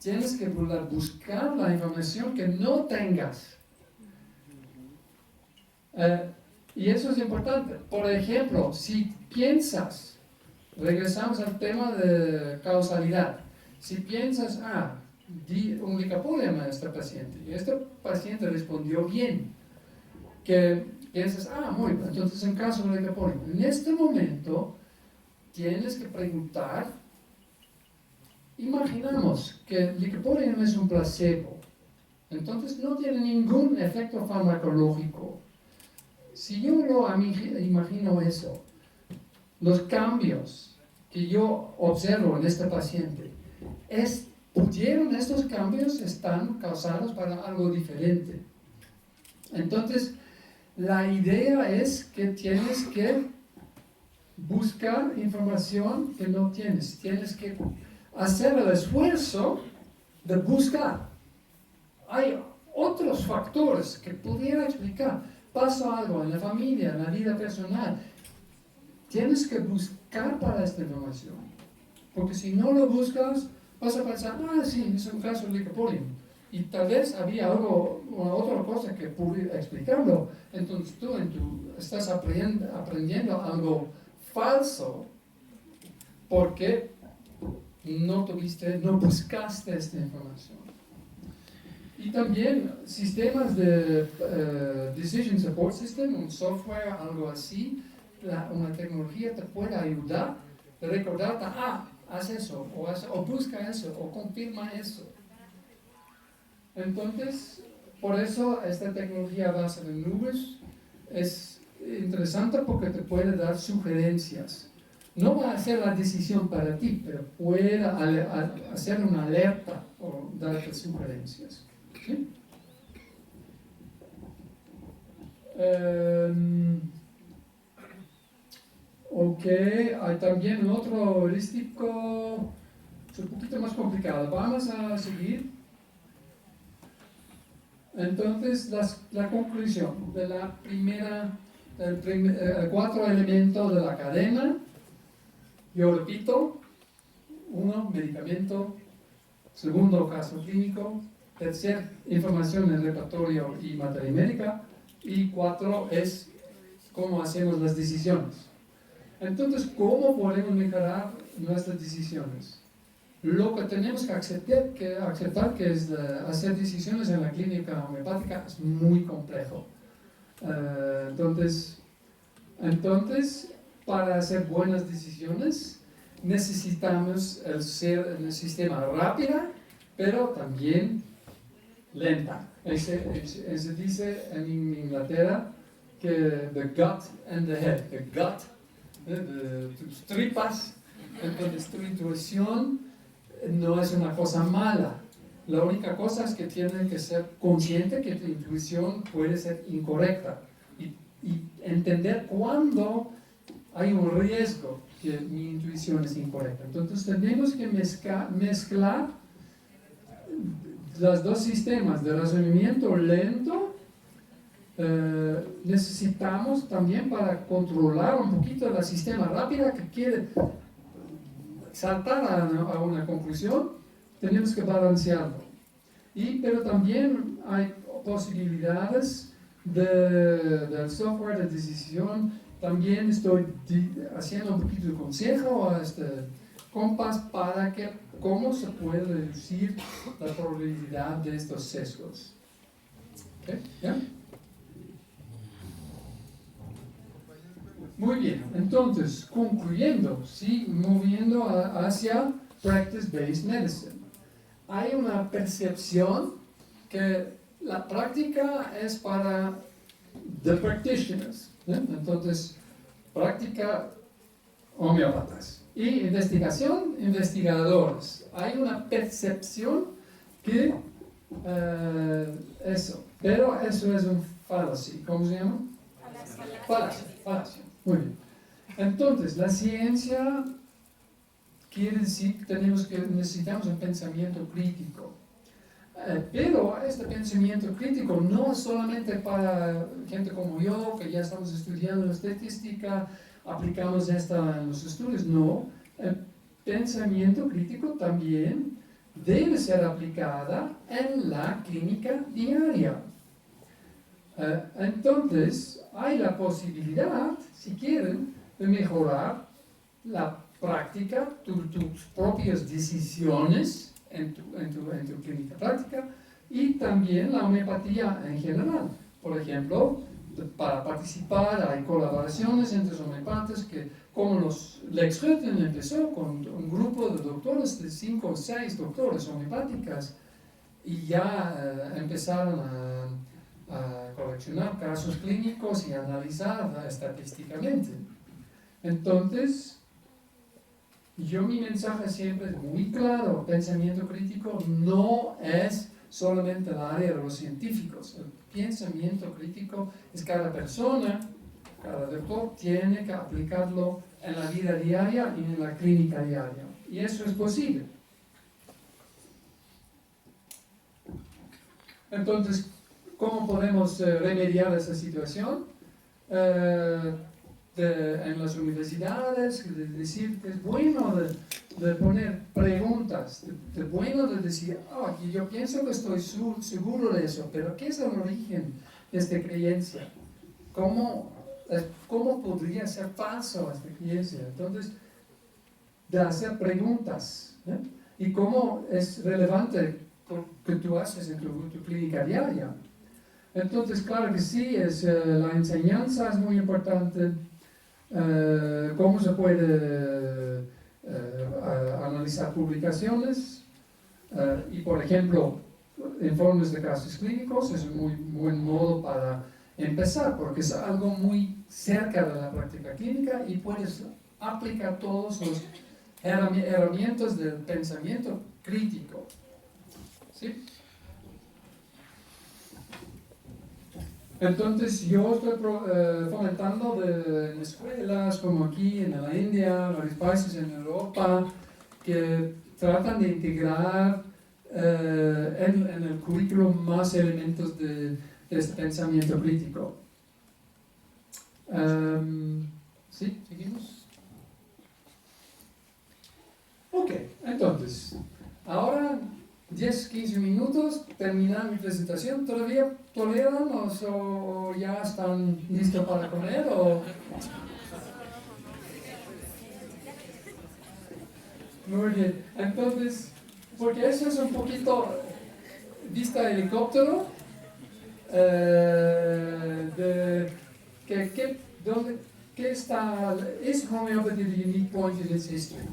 tienes que buscar la información que no tengas. Y eso es importante. Por ejemplo, si piensas, regresamos al tema de causalidad, si piensas, di un licopólema a este paciente, y este paciente respondió bien, que piensas, muy bien, entonces en caso de licopólema, en este momento tienes que preguntar, imaginamos que el licopólema es un placebo, entonces no tiene ningún efecto farmacológico. Si yo lo imagino eso, los cambios que yo observo en este paciente, ¿pudieron estos cambios están causados para algo diferente? Entonces, la idea es que tienes que buscar información que no tienes. Tienes que hacer el esfuerzo de buscar. Hay otros factores que pudieran explicar. Pasa algo en la familia, en la vida personal. Tienes que buscar para esta información. Porque si no lo buscas, vas a pensar, sí, es un caso de licopólema. Y tal vez había otra cosa que pudiera explicarlo. Entonces tú estás aprendiendo algo falso porque no buscaste esta información. Y también sistemas de Decision Support System, un software, algo así, una tecnología te puede ayudar a recordarte, haz eso, o busca eso, o confirma eso. Entonces, por eso esta tecnología basada en nubes es interesante porque te puede dar sugerencias. No va a hacer la decisión para ti, pero puede hacer una alerta o darte sugerencias. ¿Sí? Ok, hay también otro heurístico, es un poquito más complicado. Vamos a seguir. Entonces, la conclusión de la primera, cuatro elementos de la cadena. Yo repito: 1, medicamento; 2, caso clínico; 3, información en el repertorio y materia médica; y 4 es cómo hacemos las decisiones. Entonces, ¿cómo podemos mejorar nuestras decisiones? Lo que tenemos que aceptar que es hacer decisiones en la clínica homeopática es muy complejo. Entonces, para hacer buenas decisiones necesitamos el sistema rápida, pero también lenta. Se dice en Inglaterra que the gut and the head, the gut, tus tripas, entonces tu intuición no es una cosa mala. La única cosa es que tienes que ser consciente que tu intuición puede ser incorrecta y entender cuándo hay un riesgo que mi intuición es incorrecta. Entonces tenemos que mezclar los dos sistemas de razonamiento lento. Necesitamos también, para controlar un poquito el sistema rápido que quiere saltar a una conclusión, tenemos que balancearlo. Pero también hay posibilidades del software de decisión. También estoy haciendo un poquito de consejo a este compás para que cómo se puede reducir la probabilidad de estos sesgos. ¿Okay? ¿Ya? Muy bien, entonces, concluyendo, moviendo hacia Practice-Based Medicine. Hay una percepción que la práctica es para the practitioners, entonces, práctica homeópatas. Y investigación, investigadores. Hay una percepción que eso, pero eso es un fallacy. ¿Cómo se llama? Falacia. Muy bien. Entonces, la ciencia quiere decir que necesitamos un pensamiento crítico. Pero este pensamiento crítico no es solamente para gente como yo, que ya estamos estudiando la estadística, aplicamos esto en los estudios. No, el pensamiento crítico también debe ser aplicada en la clínica diaria. Entonces, hay la posibilidad, si quieren, de mejorar la práctica, tus propias decisiones en tu clínica práctica y también la homeopatía en general. Por ejemplo, para participar hay colaboraciones entre homeopatas que, como Lex Rutten empezó con un grupo de doctores, de 5 o 6 doctores homeopáticas, y ya empezaron a coleccionar casos clínicos y analizar estadísticamente. Entonces, mi mensaje siempre es muy claro: pensamiento crítico no es solamente el área de los científicos. El pensamiento crítico es cada persona, cada doctor tiene que aplicarlo en la vida diaria y en la clínica diaria. Y eso es posible. Entonces, ¿cómo podemos remediar esa situación? En las universidades, de decir que es bueno de poner preguntas, de bueno de decir, yo pienso que estoy seguro de eso, pero ¿qué es el origen de esta creencia? ¿Cómo podría ser falso esta creencia? Entonces, de hacer preguntas, y cómo es relevante que tú haces en tu clínica diaria. Entonces, claro que sí, la enseñanza es muy importante. Cómo se puede analizar publicaciones, y por ejemplo, informes de casos clínicos es un muy buen modo para empezar, porque es algo muy cerca de la práctica clínica y puedes aplicar todos los herramientas del pensamiento crítico. ¿Sí? Entonces yo estoy fomentando en escuelas como aquí en la India, varios países en Europa, que tratan de integrar en el currículum más elementos de este pensamiento crítico. ¿Sí? ¿Seguimos? Ok, entonces, ahora 10-15 minutos, terminar mi presentación. ¿Todavía toleran o ya están listos para comer? Muy bien, entonces, porque eso es un poquito vista de helicóptero, ¿qué está? ¿Es homeopatía the unique point in its history?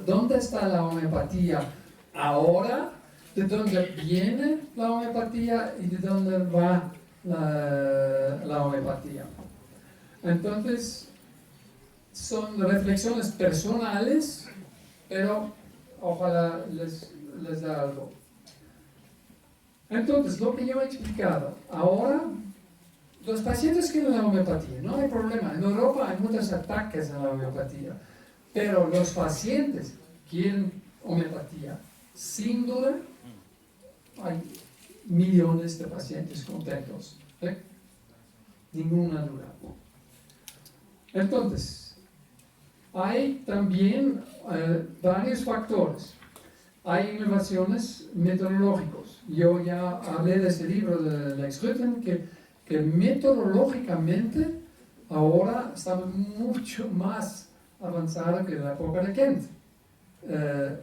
¿Dónde está la homeopatía ahora? ¿De dónde viene la homeopatía y de dónde va la homeopatía? Entonces, son reflexiones personales, pero ojalá les da algo. Entonces, lo que yo he explicado, ahora, los pacientes quieren la homeopatía, no hay problema. En Europa hay muchos ataques a la homeopatía, pero los pacientes quieren homeopatía, sin duda. Hay millones de pacientes contentos, ninguna duda. Entonces, hay también varios factores. Hay innovaciones metodológicas. Yo ya hablé de ese libro de Lex Rutten, que metodológicamente ahora estamos mucho más avanzados que en la época de Kent.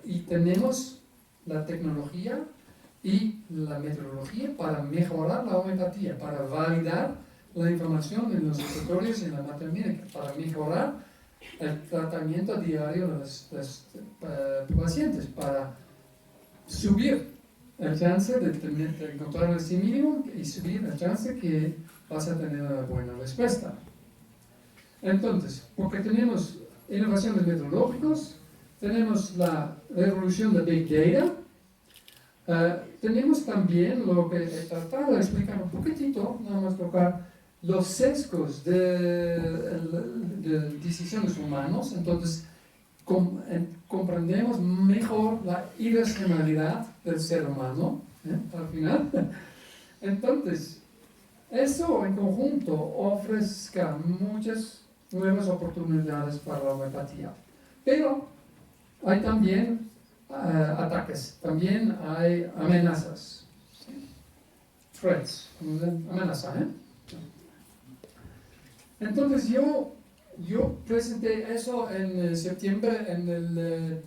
Y tenemos la tecnología y la metodología para mejorar la homeopatía, para validar la información en los laboratorios y en la maternidad, para mejorar el tratamiento diario de los pacientes, para subir el chance de encontrar el mínimo y subir el chance que vas a tener una buena respuesta. Entonces, porque tenemos innovaciones metodológicas, tenemos la revolución de Big Data, tenemos también lo que he tratado de explicar un poquitito, nada más tocar los sesgos de decisiones humanas. Entonces comprendemos mejor la irracionalidad del ser humano, al final. Entonces, eso en conjunto ofrezca muchas nuevas oportunidades para la homeopatía. Pero hay también ataques, también hay amenazas. Threats, amenaza, ¿eh? Entonces yo presenté eso en septiembre en el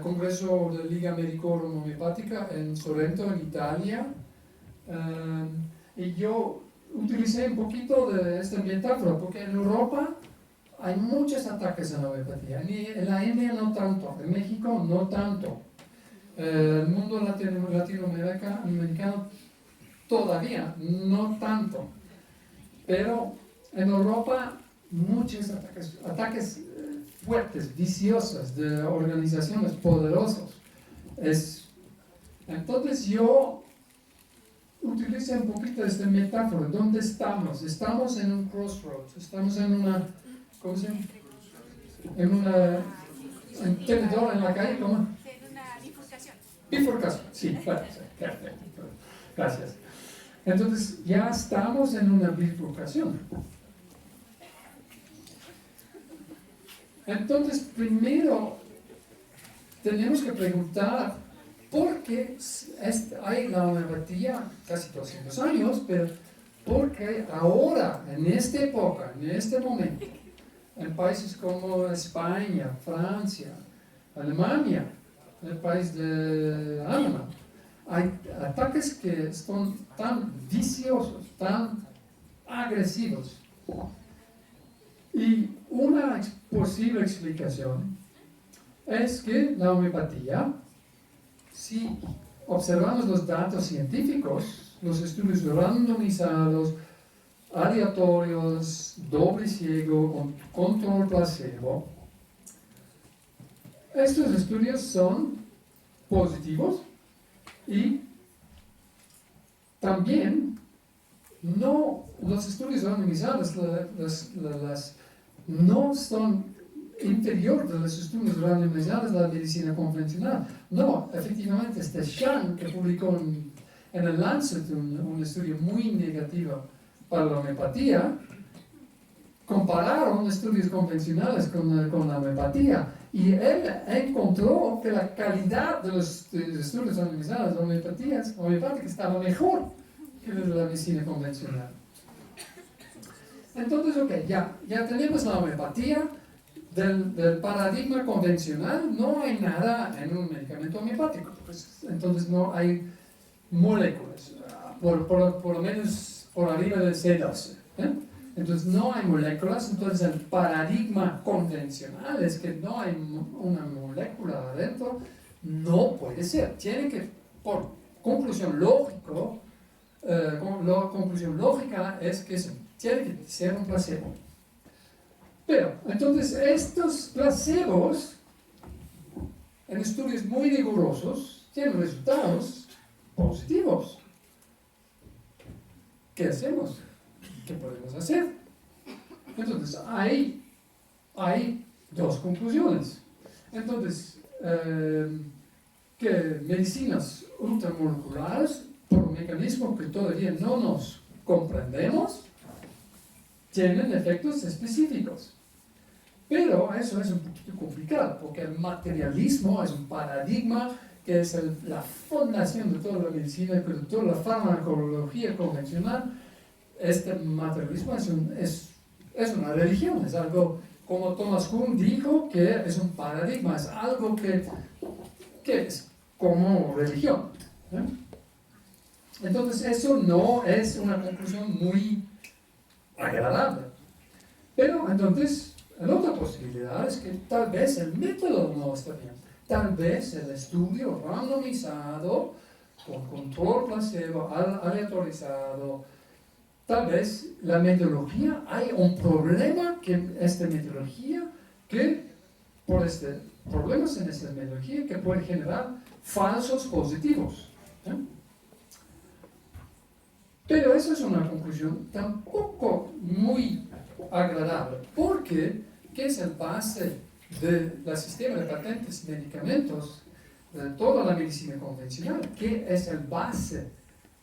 Congreso de Liga Médico-Roma Homeopática en Sorrento, en Italia. Y yo utilicé un poquito de esta metáfora, porque en Europa hay muchos ataques a la homeopatía. En la India no tanto, en México no tanto. El mundo latinoamericano todavía no tanto. Pero en Europa muchos ataques fuertes, viciosos, de organizaciones poderosas. Entonces yo utilicé un poquito esta metáfora. ¿Dónde estamos? Estamos en un crossroads, estamos en una, ¿cómo se llama? Un tenedor en la calle, ¿cómo? En una bifurcación. Bifurcación, sí, perfecto. Gracias. Entonces ya estamos en una bifurcación. Entonces primero tenemos que preguntar por qué hay la homeopatía casi 200 años, pero por qué ahora, en esta época, en este momento, en países como España, Francia, Alemania, el país de Ana, hay ataques que son tan viciosos, tan agresivos. Y una posible explicación es que la homeopatía, si observamos los datos científicos, los estudios randomizados, aleatorios, doble ciego, con control placebo, estos estudios son positivos y también los estudios randomizados no son inferior de los estudios randomizados de la medicina convencional. No, efectivamente, Shang, que publicó en el Lancet un estudio muy negativo para la homeopatía, compararon estudios convencionales con la homeopatía y él encontró que la calidad de los estudios randomizados de homeopáticas estaba mejor que la de la medicina convencional. Entonces, ok, ya tenemos la homeopatía. Del paradigma convencional no hay nada en un medicamento homeopático, pues, entonces no hay moléculas, por lo menos por arriba del C12, ¿eh? Entonces no hay moléculas, entonces el paradigma convencional es que no hay una molécula adentro, no puede ser, tiene que, por conclusión lógica es que tiene que ser un placebo. Pero, entonces, estos placebos, en estudios muy rigurosos, tienen resultados positivos. ¿Qué hacemos? ¿Qué podemos hacer? Entonces, hay dos conclusiones. Entonces, que medicinas ultramoleculares, por un mecanismo que todavía no nos comprendemos, tienen efectos específicos. Pero eso es un poquito complicado, porque el materialismo es un paradigma que es la fundación de toda la medicina, de toda la farmacología convencional. Este materialismo es una religión, es algo, como Thomas Kuhn dijo, que es un paradigma, es algo que es como religión, ¿eh? Entonces eso no es una conclusión muy agradable. Pero entonces, la otra posibilidad es que tal vez el método no está bien. Tal vez el estudio randomizado, con control placebo, aleatorizado, tal vez la metodología, hay un problema que esta metodología, que por problemas en esta metodología que puede generar falsos positivos, ¿eh? Pero esa es una conclusión tampoco muy agradable, porque ¿qué es el base del sistema de patentes y medicamentos de toda la medicina convencional? ¿Qué es el base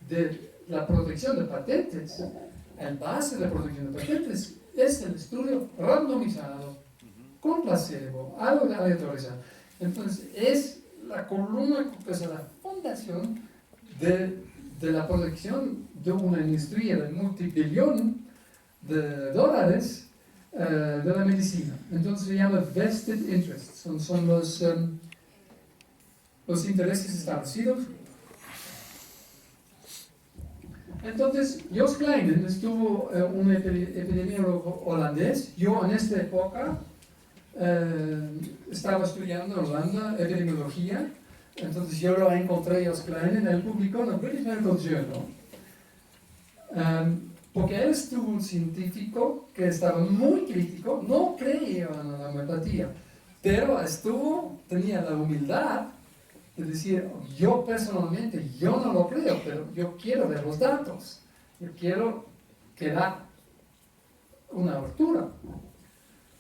de la protección de patentes? El base de la protección de patentes es el estudio randomizado, con placebo, algo aleatorizado. Entonces, es la columna, pues la fundación de la protección de una industria de multibillón de dólares de la medicina. Entonces se llama vested interests, son los intereses establecidos. Entonces, Jos Kleinen estuvo un epidemiólogo holandés. Yo en esta época estaba estudiando en Holanda epidemiología. Entonces yo lo encontré Jos Kleinen, él publicó en el British Medical Journal. Porque él estuvo un científico que estaba muy crítico, no creía en la homeopatía, pero tenía la humildad de decir, yo personalmente, yo no lo creo, pero yo quiero ver los datos, yo quiero que da una abertura.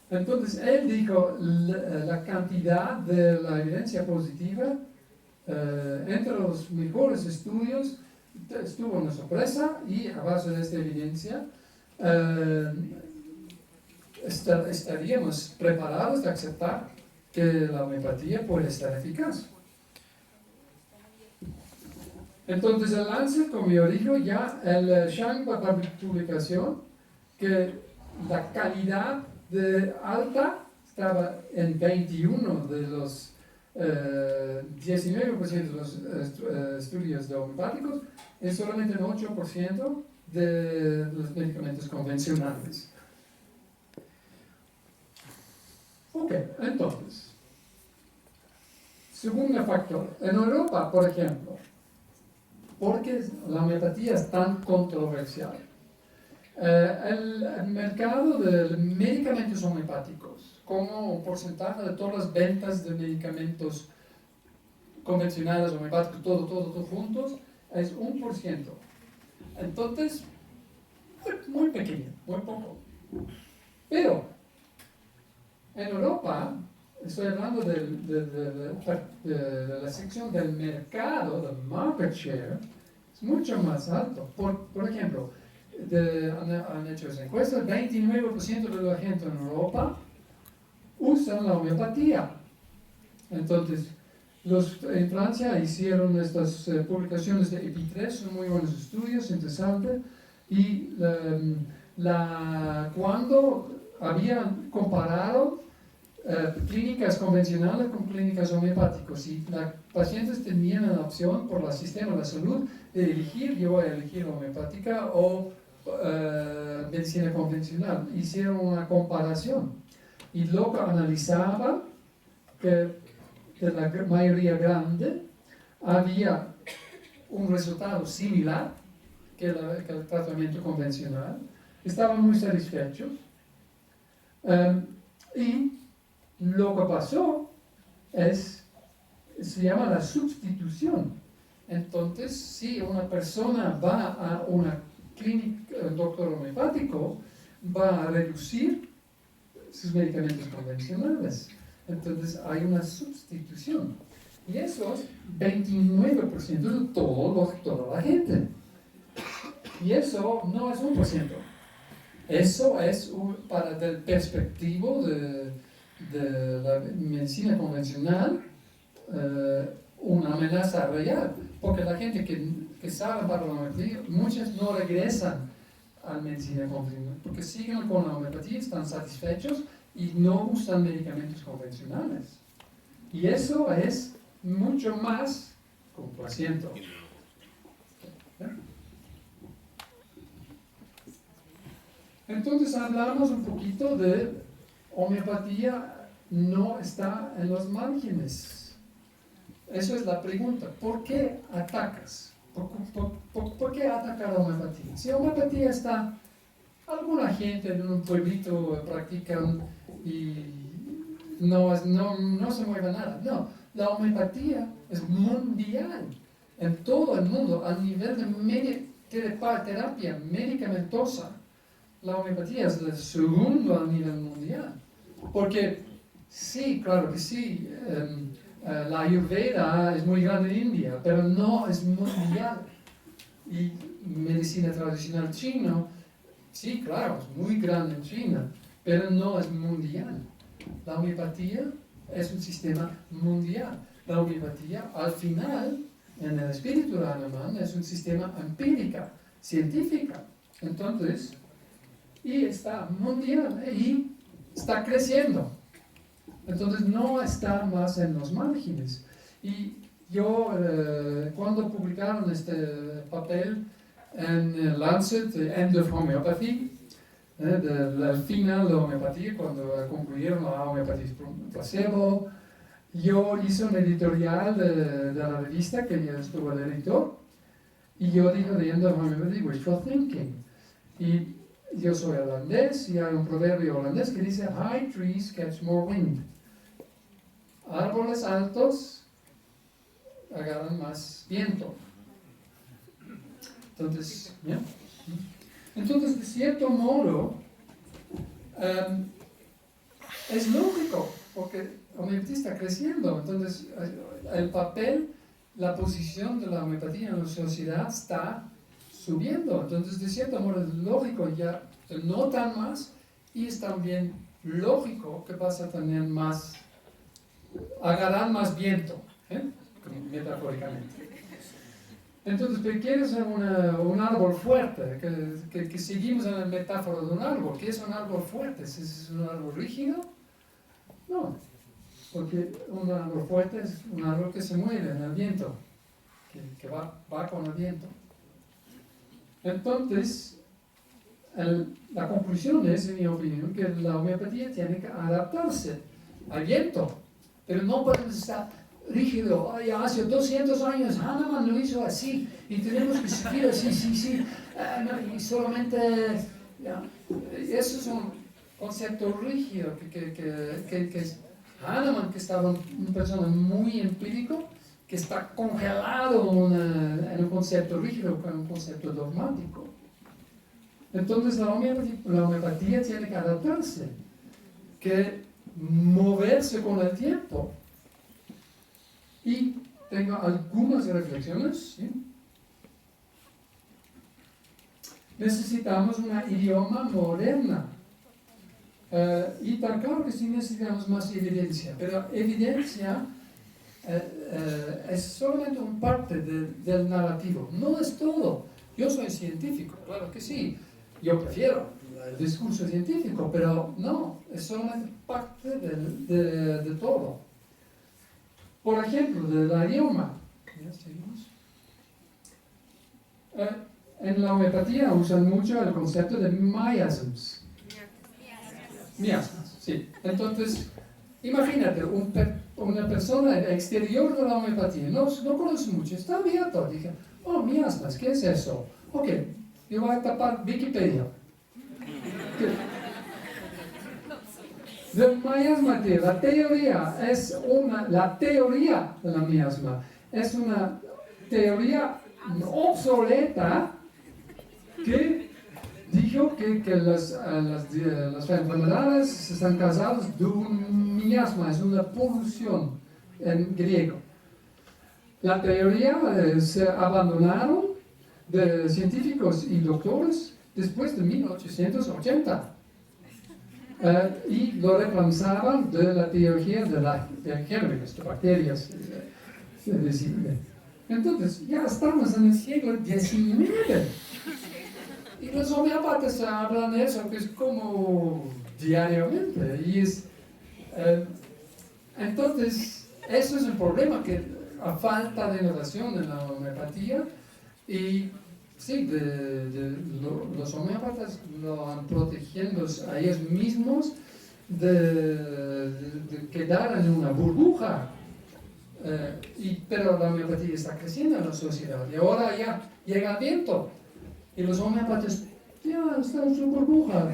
Entonces él dijo, la cantidad de la evidencia positiva entre los mejores estudios estuvo una sorpresa, y a base de esta evidencia estaríamos preparados de aceptar que la homeopatía puede estar eficaz. Entonces el Lancet, como yo digo, ya el Shanghai para publicación, que la calidad de alta estaba en 21 de los 19% de los estudios de homeopáticos, es solamente el 8% de los medicamentos convencionales. Ok, entonces, segundo factor, en Europa, por ejemplo, porque la homeopatía es tan controversial. El mercado de medicamentos homeopáticos, como porcentaje de todas las ventas de medicamentos convencionales, homeopáticos, todo juntos, es 1%. Entonces, muy pequeño, muy poco. Pero, en Europa, estoy hablando de la sección del mercado, del market share, es mucho más alto. Por ejemplo, han hecho esa encuesta, 29% de la gente en Europa usan la homeopatía. Entonces, en Francia hicieron estas publicaciones de EPI3, son muy buenos estudios, interesantes, y cuando habían comparado clínicas convencionales con clínicas homeopáticas, y los pacientes tenían la opción por el sistema de salud de elegir, yo voy a elegir homeopática o medicina convencional. Hicieron una comparación y luego analizaban que de la mayoría grande había un resultado similar que el tratamiento convencional, estaban muy satisfechos, y lo que pasó se llama la sustitución. Entonces, si una persona va a una clínica, un doctor homeopático, va a reducir sus medicamentos convencionales. Entonces hay una sustitución. Y eso es 29% de toda la gente. Y eso no es 1%. Eso es, para el perspectivo de la medicina convencional, una amenaza real. Porque la gente que sabe para la homeopatía, muchas no regresan a la medicina convencional, porque siguen con la homeopatía, están satisfechos y no usan medicamentos convencionales. Y eso es mucho más complaciente. Entonces hablamos un poquito de homeopatía no está en los márgenes. Eso es la pregunta. ¿Por qué atacas? ¿Por qué atacar la homeopatía? Si la homeopatía está, alguna gente en un pueblito practican y no se mueve nada. No, la homeopatía es mundial, en todo el mundo, a nivel de terapia medicamentosa. La homeopatía es el segundo a nivel mundial. Porque sí, claro que sí, la Ayurveda es muy grande en India, pero no es mundial. Y medicina tradicional china, sí, claro, es muy grande en China, pero no es mundial. La homeopatía es un sistema mundial. la homeopatía, al final, en el espíritu alemán, es un sistema empírico, científica. Entonces, y está mundial, y está creciendo. Entonces, no está más en los márgenes. Y yo, cuando publicaron este papel en Lancet, End of Homeopathy, del final de la homeopatía, cuando concluyeron la homeopatía placebo, yo hice un editorial de la revista, que yo estuve el editor, y yo dije The End of Homeopathy, Wishful Thinking. Y yo soy holandés, y hay un proverbio holandés que dice, High trees catch more wind. Árboles altos agarran más viento. Entonces, ¿ya? Entonces, de cierto modo, es lógico, porque la homeopatía está creciendo. Entonces, el papel, la posición de la homeopatía en la sociedad está subiendo. Entonces, de cierto modo, es lógico, ya notan más, y es también lógico que vas a tener más, agarrar más viento, metafóricamente. Entonces, ¿qué quieres un árbol fuerte? Que seguimos en la metáfora de un árbol. ¿Qué es un árbol fuerte? ¿Es un árbol rígido? No, porque un árbol fuerte es un árbol que se mueve en el viento, que va con el viento. Entonces, la conclusión es, en mi opinión, que la homeopatía tiene que adaptarse al viento, pero no podemos estar rígido. Ay, hace 200 años Hahnemann lo hizo así y tenemos que seguir así, sí. No, y solamente, ya, eso es un concepto rígido que es Hahnemann, que estaba una persona muy empírico, que está congelado en un concepto rígido, en un concepto dogmático. Entonces la homeopatía tiene que adaptarse, que moverse con el tiempo. Y tengo algunas reflexiones. ¿Sí? Necesitamos un idioma moderna. Y tan claro que sí necesitamos más evidencia, pero evidencia es solamente una parte del narrativo, no es todo. Yo soy científico, claro que sí, yo prefiero el discurso científico, pero no, es solamente parte de todo. Por ejemplo, del idioma. ¿Ya seguimos? En la homeopatía usan mucho el concepto de miasmas. Miasmas, sí. Entonces, imagínate, una persona exterior de la homeopatía, no conoce mucho, está abierto. Dije, oh, miasmas, ¿qué es eso? Ok, yo voy a tapar Wikipedia. Del miasma, la teoría de la miasma es una teoría obsoleta que dijo que las enfermedades están causadas de un miasma, es una polución en griego. La teoría se abandonaron de científicos y doctores después de 1880. Y lo reemplazaban de la teoría de gérmenes, de bacterias. Entonces, ya estamos en el siglo XIX. Y los homeópatas hablan de eso, que es como diariamente. Entonces, eso es el problema, que a falta de innovación en la homeopatía. Y sí, los homeópatas lo han protegiendo a ellos mismos de quedar en una burbuja. Pero la homeopatía está creciendo en la sociedad y ahora ya llega el viento y los homeópatas ya están en su burbuja,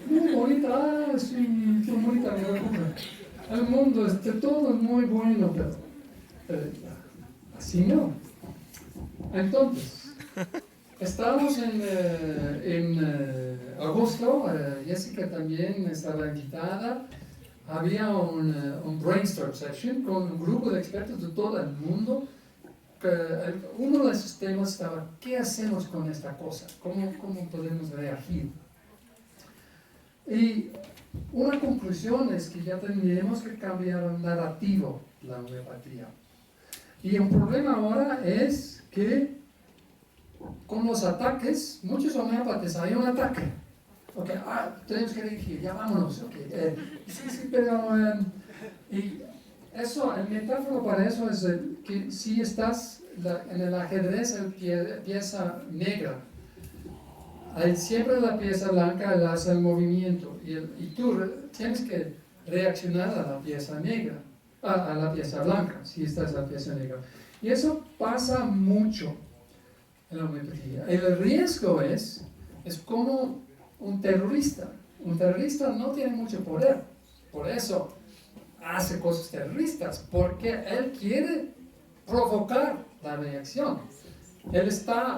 muy bonita, sí, muy bonita la burbuja. El mundo, todo es muy bueno, pero así no. Entonces, estamos en agosto, Jessica también estaba invitada. Había un brainstorm session con un grupo de expertos de todo el mundo. Uno de esos temas estaba, ¿qué hacemos con esta cosa? ¿Cómo podemos reagir? Y una conclusión es que ya tendríamos que cambiar el narrativo de la homeopatía. Y un problema ahora es que con los ataques, muchos homeópatas, hay un ataque. Ok, tenemos que dirigir, ya vámonos. Okay, sí, pero... y eso, el metáforo para eso es que si estás en el ajedrez, pieza negra, siempre la pieza blanca le hace el movimiento y tú tienes que reaccionar a la pieza negra, a la pieza blanca, si estás en la pieza negra. Y eso pasa mucho en la homeopatía. El riesgo es como un terrorista. Un terrorista no tiene mucho poder, por eso hace cosas terroristas, porque él quiere provocar la reacción. Él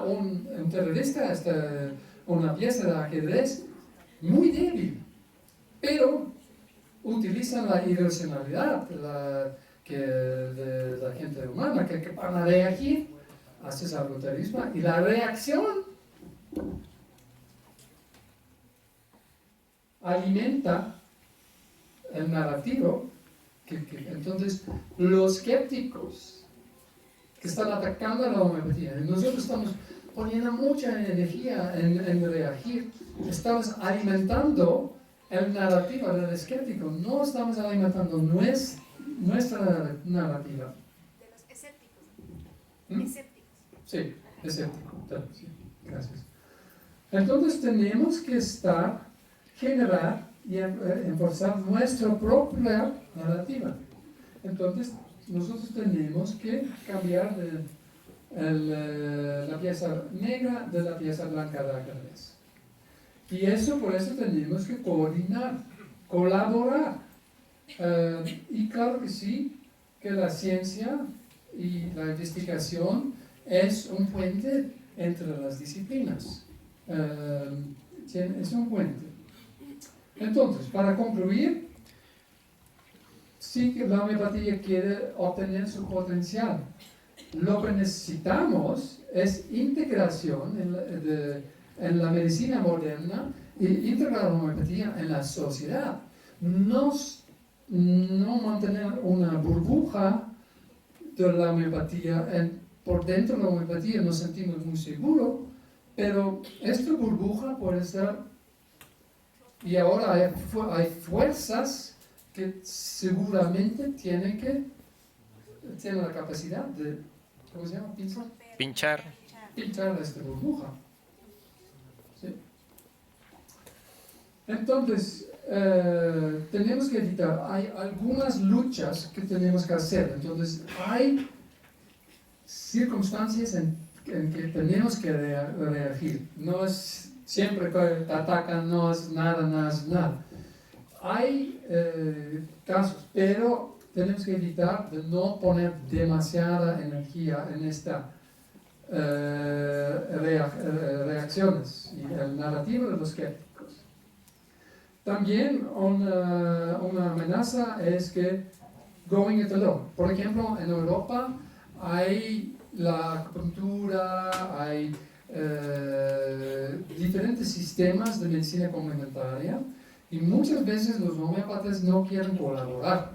un terrorista, una pieza de ajedrez muy débil, pero utilizan la irracionalidad de la gente humana, que van a reagir, haces algo terrorista, y la reacción alimenta el narrativo, entonces los escépticos que están atacando a la homeopatía, nosotros estamos poniendo mucha energía en reagir, estamos alimentando el narrativo del escéptico, no estamos alimentando nuestra narrativa. De los escépticos. Escépticos. Sí, escéptico. Sí, gracias. Entonces tenemos que generar y enforzar nuestra propia narrativa. Entonces nosotros tenemos que cambiar la pieza negra de la pieza blanca de ajedrez. Y por eso tenemos que coordinar, colaborar. Y claro que sí, que la ciencia y la investigación es un puente entre las disciplinas. Es un puente. Entonces, para concluir, sí que la homeopatía quiere obtener su potencial. Lo que necesitamos es integración en la medicina moderna e integrar la homeopatía en la sociedad. No mantener una burbuja de la homeopatía. Por dentro de la homeopatía nos sentimos muy seguros, pero esta burbuja puede ser... Y ahora hay fuerzas que seguramente tienen la capacidad de, ¿cómo se llama? Pinchar Esta burbuja. ¿Sí? Entonces, tenemos que evitar, hay algunas luchas que tenemos que hacer. Entonces, hay circunstancias en que tenemos que reagir. No es siempre que te atacan, no es nada. Hay casos, pero tenemos que evitar de no poner demasiada energía en estas reacciones y el narrativo de los escépticos. También una amenaza es que going it alone. Por ejemplo, en Europa hay la acupuntura, hay diferentes sistemas de medicina complementaria y muchas veces los homeópatas no quieren colaborar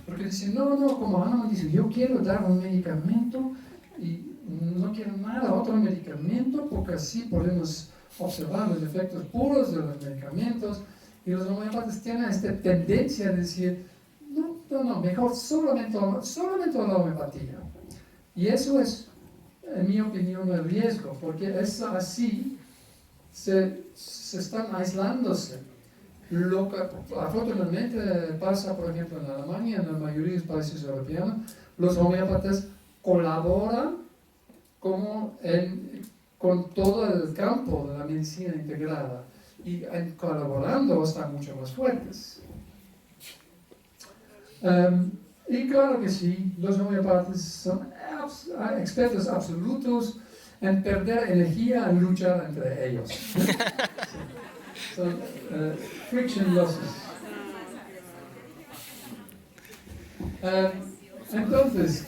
porque dicen, no, como Hahnemann dice, yo quiero dar un medicamento y no quiero nada otro medicamento porque así podemos observar los efectos puros de los medicamentos, y los homeópatas tienen esta tendencia a decir, no, mejor solamente la homeopatía. Y eso es, en mi opinión, el riesgo, porque es así, se están aislándose. Lo que afortunadamente pasa, por ejemplo, en Alemania, en la mayoría de los países europeos, los homeópatas colaboran con todo el campo de la medicina integrada, y colaborando están mucho más fuertes. Y claro que sí, los homeópatas son expertos absolutos en perder energía en luchar entre ellos. Son friction losses. Entonces,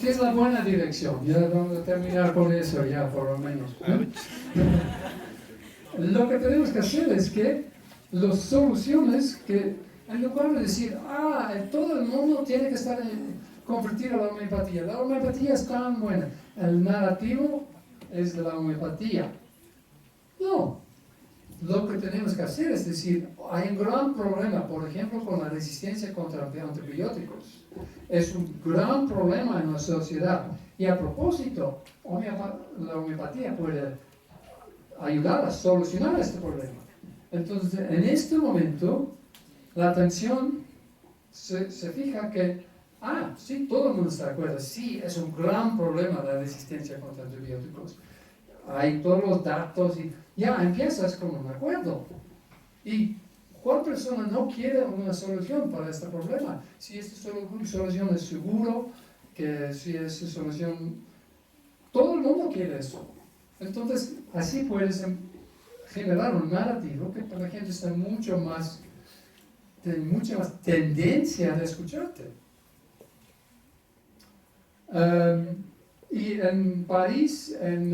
qué es la buena dirección? Ya vamos a terminar con eso ya, por lo menos. Lo que tenemos que hacer es que las soluciones, que en lugar de decir, todo el mundo tiene que estar convertir a la homeopatía. La homeopatía es tan buena. El narrativo es de la homeopatía. No. Lo que tenemos que hacer es decir, hay un gran problema, por ejemplo, con la resistencia contra antibióticos. Es un gran problema en la sociedad. Y a propósito, la homeopatía puede ayudar a solucionar este problema. Entonces, en este momento, la atención se fija que, sí, todo el mundo está de acuerdo, sí, es un gran problema la resistencia contra antibióticos. Hay todos los datos y ya empiezas con un acuerdo. ¿Y cuál persona no quiere una solución para este problema? Si esta solución es seguro, que si esta solución... Todo el mundo quiere eso. Entonces, así puedes generar un narrativo que para la gente está tiene mucha más tendencia de escucharte. Y en París, en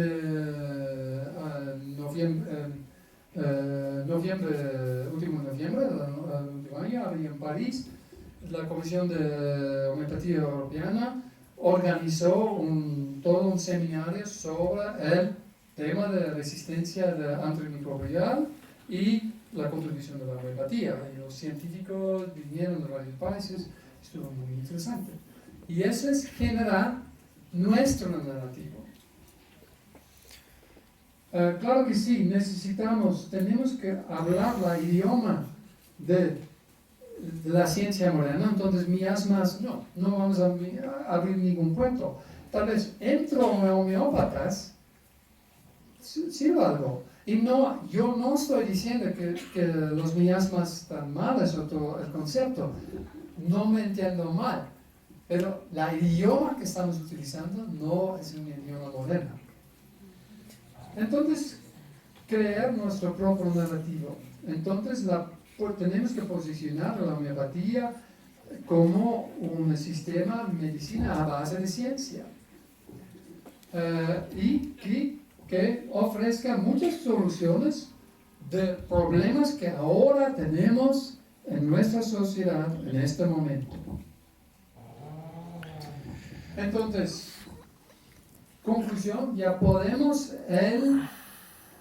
último noviembre del último año, había en París la Comisión de Homeopatía Europeana organizó todo un seminario sobre el tema de resistencia antimicrobial y la contribución de la homeopatía. Y los científicos vinieron de varios países, estuvo muy interesante. Y eso es generar nuestro narrativo. Claro que sí, tenemos que hablar el idioma de la ciencia moderna, entonces miasmas, no vamos a abrir ningún cuento. Tal vez entre homeópatas sirva algo. Y yo no estoy diciendo que los miasmas están mal, es otro el concepto. No me entiendo mal. Pero el idioma que estamos utilizando no es un idioma moderno. Entonces, crear nuestro propio narrativo. Entonces, tenemos que posicionar la homeopatía como un sistema de medicina a base de ciencia. Y que ofrezca muchas soluciones de problemas que ahora tenemos en nuestra sociedad en este momento. Entonces, conclusión, ya podemos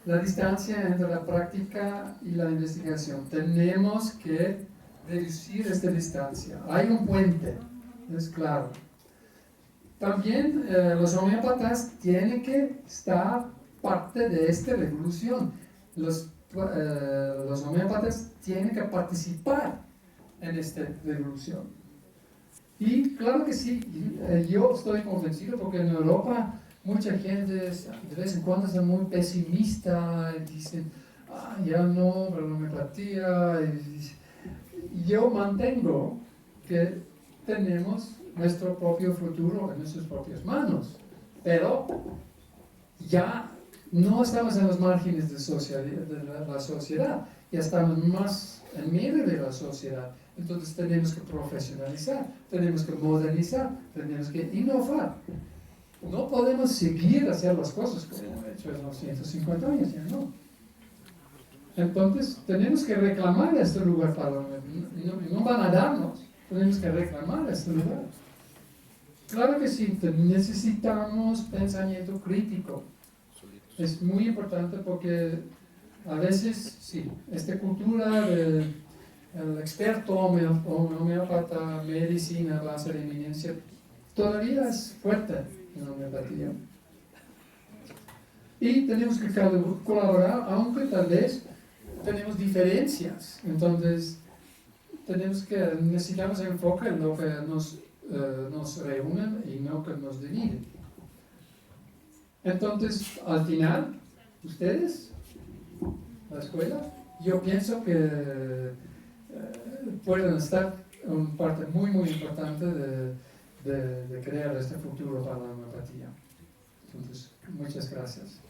la distancia entre la práctica y la investigación. Tenemos que reducir esta distancia. Hay un puente, es claro. También los homeópatas tienen que estar parte de esta revolución. Los homeópatas tienen que participar en esta revolución. Y claro que sí, yo estoy convencido porque en Europa mucha gente de vez en cuando está muy pesimista y dicen, ya no, pero la homeopatía. Yo mantengo que tenemos nuestro propio futuro en nuestras propias manos, pero ya no estamos en los márgenes de la sociedad, ya estamos más en medio de la sociedad. Entonces tenemos que profesionalizar, tenemos que modernizar, tenemos que innovar. No podemos seguir haciendo las cosas como hemos hecho en los 150 años, ya no. Entonces tenemos que reclamar este lugar para no van a darnos, tenemos que reclamar este lugar. Claro que sí, necesitamos pensamiento crítico. Es muy importante porque a veces, sí, esta cultura del experto homeópata, medicina, base de eminencia, todavía es fuerte en la homeopatía. Y tenemos que colaborar, aunque tal vez tenemos diferencias. Entonces, necesitamos enfoque en lo que nos reúnen y no que nos dividen. Entonces, al final, ustedes, la escuela, yo pienso que pueden estar en parte muy, muy importante de crear este futuro para la homeopatía. Entonces, muchas gracias.